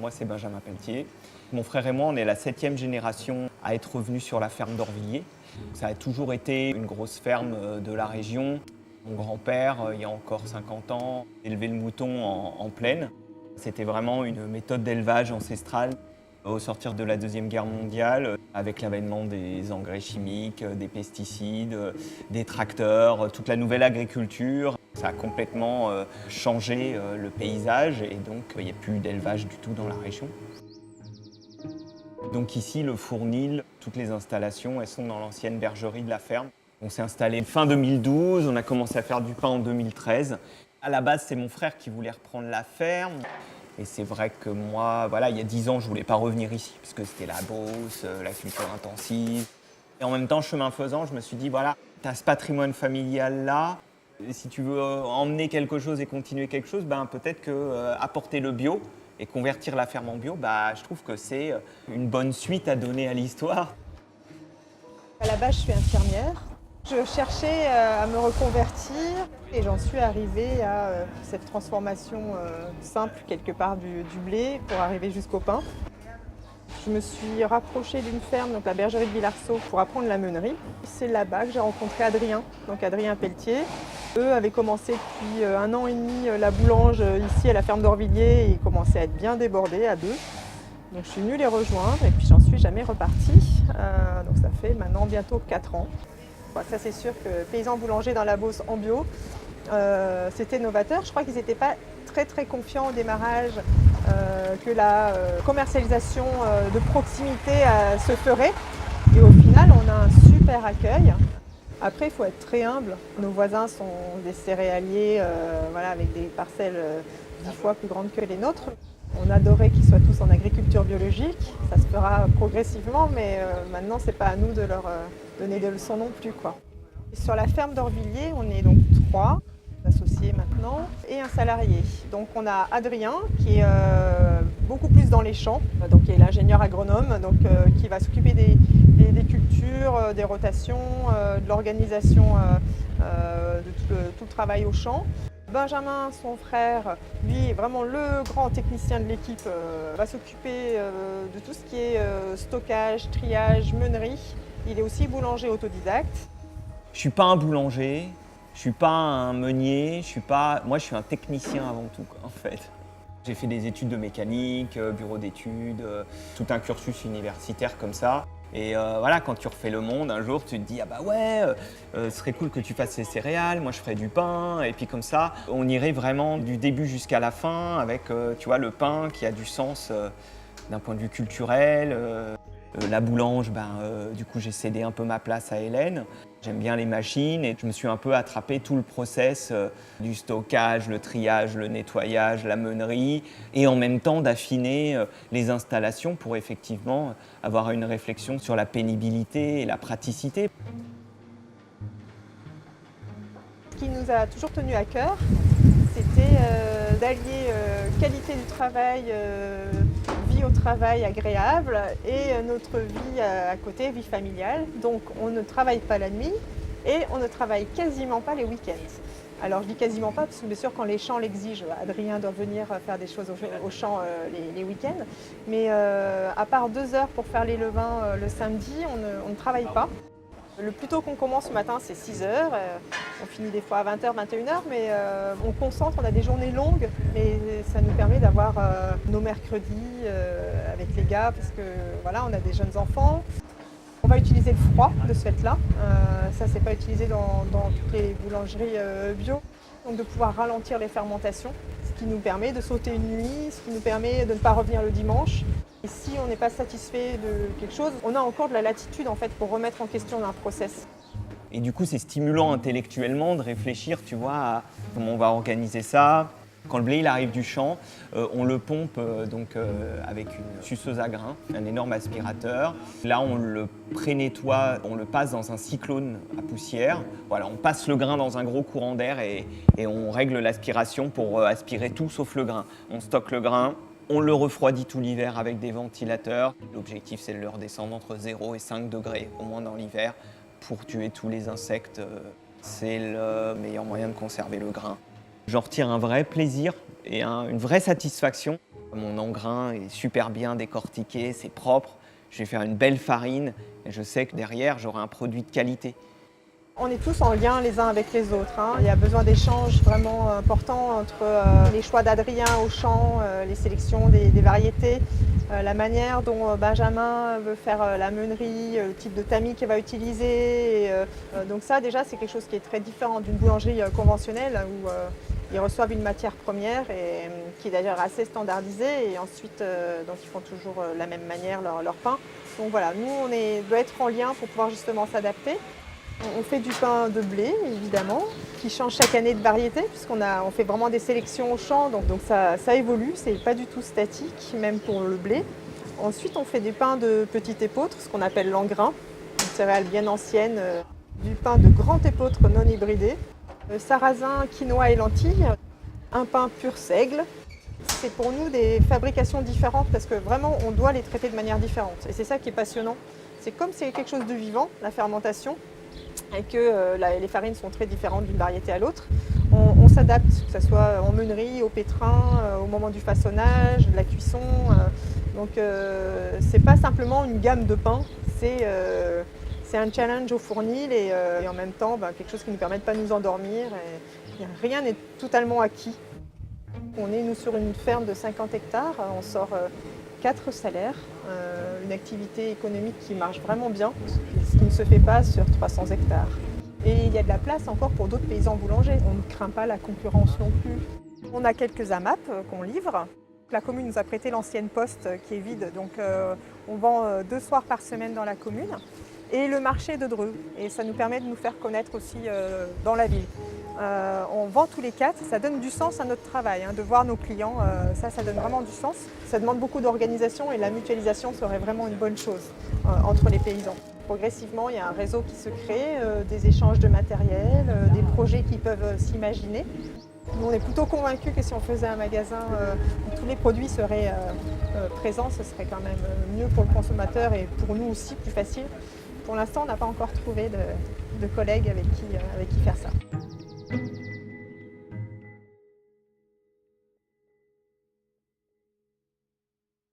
Moi, c'est Benjamin Pelletier. Mon frère et moi, on est la 7e génération à être revenus sur la ferme d'Orvilliers. Ça a toujours été une grosse ferme de la région. Mon grand-père, il y a encore 50 ans, élevait le mouton en plaine. C'était vraiment une méthode d'élevage ancestrale. Au sortir de la Deuxième Guerre mondiale, avec l'avènement des engrais chimiques, des pesticides, des tracteurs, toute la nouvelle agriculture, ça a complètement changé le paysage et donc il n'y a plus d'élevage du tout dans la région. Donc ici, le fournil, toutes les installations, elles sont dans l'ancienne bergerie de la ferme. On s'est installé fin 2012, on a commencé à faire du pain en 2013. À la base, c'est mon frère qui voulait reprendre la ferme. Et c'est vrai que moi, voilà, il y a 10 ans, je ne voulais pas revenir ici, parce que c'était la bosse, la culture intensive. Et en même temps, chemin faisant, je me suis dit, voilà, tu as ce patrimoine familial-là. Et si tu veux emmener quelque chose et continuer quelque chose, ben, peut-être que apporter le bio et convertir la ferme en bio, bah, je trouve que c'est une bonne suite à donner à l'histoire. À la base, je suis infirmière. Je cherchais à me reconvertir et j'en suis arrivée à cette transformation simple quelque part du blé pour arriver jusqu'au pain. Je me suis rapprochée d'une ferme, donc la bergerie de Villarceau, pour apprendre la meunerie. C'est là-bas que j'ai rencontré Adrien, donc Adrien Pelletier. Eux avaient commencé depuis 1 an et demi la boulange ici à la ferme d'Orvilliers et ils commençaient à être bien débordés à 2. Donc je suis venue les rejoindre et puis j'en suis jamais repartie. Donc ça fait maintenant bientôt 4 ans. Ça c'est sûr que paysans boulangers dans la Beauce en bio, c'était novateur. Je crois qu'ils n'étaient pas très confiants au démarrage que la commercialisation de proximité se ferait. Et au final, on a un super accueil. Après, il faut être très humble. Nos voisins sont des céréaliers voilà, avec des parcelles 10 fois plus grandes que les nôtres. On adorait qu'ils soient tous en agriculture biologique. Ça se fera progressivement, mais maintenant, ce n'est pas à nous de leur donner des leçons non plus, quoi. Sur la ferme d'Orvilliers, on est donc 3 associés maintenant et un salarié. Donc on a Adrien qui est beaucoup plus dans les champs, donc qui est l'ingénieur agronome, donc qui va s'occuper des cultures, des rotations, de l'organisation de tout le travail au champ. Benjamin, son frère, lui est vraiment le grand technicien de l'équipe, va s'occuper de tout ce qui est stockage, triage, meunerie. Il est aussi boulanger autodidacte. Je ne suis pas un boulanger, je ne suis pas un meunier, moi je suis un technicien avant tout, en fait. J'ai fait des études de mécanique, bureau d'études, tout un cursus universitaire comme ça. Et voilà, quand tu refais le monde, un jour tu te dis « Ah bah ouais, ce serait cool que tu fasses ces céréales, moi je ferais du pain. » Et puis comme ça, on irait vraiment du début jusqu'à la fin avec tu vois, le pain qui a du sens d'un point de vue culturel. La boulange, du coup j'ai cédé un peu ma place à Hélène. J'aime bien les machines et je me suis un peu attrapé tout le process du stockage, le triage, le nettoyage, la meunerie et en même temps d'affiner les installations pour effectivement avoir une réflexion sur la pénibilité et la praticité. Ce qui nous a toujours tenu à cœur, c'était d'allier qualité du travail, vie au travail agréable et notre vie à côté, vie familiale. Donc on ne travaille pas la nuit et on ne travaille quasiment pas les week-ends. Alors je dis quasiment pas parce que bien sûr quand les champs l'exigent, Adrien doit venir faire des choses au champ les week-ends. Mais à part 2 heures pour faire les levains le samedi, on ne travaille pas. Le plus tôt qu'on commence le matin, c'est 6 heures. On finit des fois à 20h, 21h, mais on concentre, on a des journées longues, mais ça nous permet d'avoir nos mercredis avec les gars, parce que voilà, on a des jeunes enfants. On va utiliser le froid de ce fait-là. Ça, c'est pas utilisé dans toutes les boulangeries bio. Donc de pouvoir ralentir les fermentations, ce qui nous permet de sauter une nuit, ce qui nous permet de ne pas revenir le dimanche. Et si on n'est pas satisfait de quelque chose, on a encore de la latitude en fait pour remettre en question un process. Et du coup, c'est stimulant intellectuellement de réfléchir, tu vois, à comment on va organiser ça. Quand le blé il arrive du champ, on le pompe avec une suceuse à grains, un énorme aspirateur. Là, on le pré-nettoie, on le passe dans un cyclone à poussière. Voilà, on passe le grain dans un gros courant d'air et on règle l'aspiration pour aspirer tout sauf le grain. On stocke le grain. On le refroidit tout l'hiver avec des ventilateurs. L'objectif, c'est de le redescendre entre 0 et 5 degrés, au moins dans l'hiver, pour tuer tous les insectes. C'est le meilleur moyen de conserver le grain. J'en retire un vrai plaisir et une vraie satisfaction. Mon engrain est super bien décortiqué, c'est propre. Je vais faire une belle farine et je sais que derrière, j'aurai un produit de qualité. On est tous en lien les uns avec les autres, hein. Il y a besoin d'échanges vraiment importants entre les choix d'Adrien au champ, les sélections des variétés, la manière dont Benjamin veut faire la meunerie, le type de tamis qu'il va utiliser. Donc ça déjà c'est quelque chose qui est très différent d'une boulangerie conventionnelle où ils reçoivent une matière première et qui est d'ailleurs assez standardisée et ensuite donc ils font toujours la même manière leur pain. Donc voilà, nous on doit être en lien pour pouvoir justement s'adapter. On fait du pain de blé, évidemment, qui change chaque année de variété, puisqu'on fait vraiment des sélections au champ, donc ça évolue, c'est pas du tout statique, même pour le blé. Ensuite, on fait du pain de petit épeautre, ce qu'on appelle l'engrain, une céréale bien ancienne, du pain de grand épeautre non hybridé, sarrasin, quinoa et lentilles, un pain pur seigle. C'est pour nous des fabrications différentes, parce que vraiment, on doit les traiter de manière différente. Et c'est ça qui est passionnant. C'est comme c'est quelque chose de vivant, la fermentation, et que les farines sont très différentes d'une variété à l'autre. On s'adapte, que ce soit en meunerie, au pétrin, au moment du façonnage, de la cuisson. Donc c'est pas simplement une gamme de pains, c'est un challenge au fournil et en même temps quelque chose qui nous permet de ne pas nous endormir. Et rien n'est totalement acquis. On est nous sur une ferme de 50 hectares, on sort 4 salaires, une activité économique qui marche vraiment bien, ce qui ne se fait pas sur 300 hectares. Et il y a de la place encore pour d'autres paysans boulangers. On ne craint pas la concurrence non plus. On a quelques AMAP qu'on livre. La commune nous a prêté l'ancienne poste qui est vide, donc on vend 2 soirs par semaine dans la commune. Et le marché de Dreux, et ça nous permet de nous faire connaître aussi dans la ville. On vend tous les 4, ça donne du sens à notre travail, hein, de voir nos clients, ça donne vraiment du sens. Ça demande beaucoup d'organisation et la mutualisation serait vraiment une bonne chose entre les paysans. Progressivement, il y a un réseau qui se crée, des échanges de matériel, des projets qui peuvent s'imaginer. Nous, on est plutôt convaincus que si on faisait un magasin où tous les produits seraient présents, ce serait quand même mieux pour le consommateur et pour nous aussi plus facile. Pour l'instant, on n'a pas encore trouvé de collègues avec qui faire ça.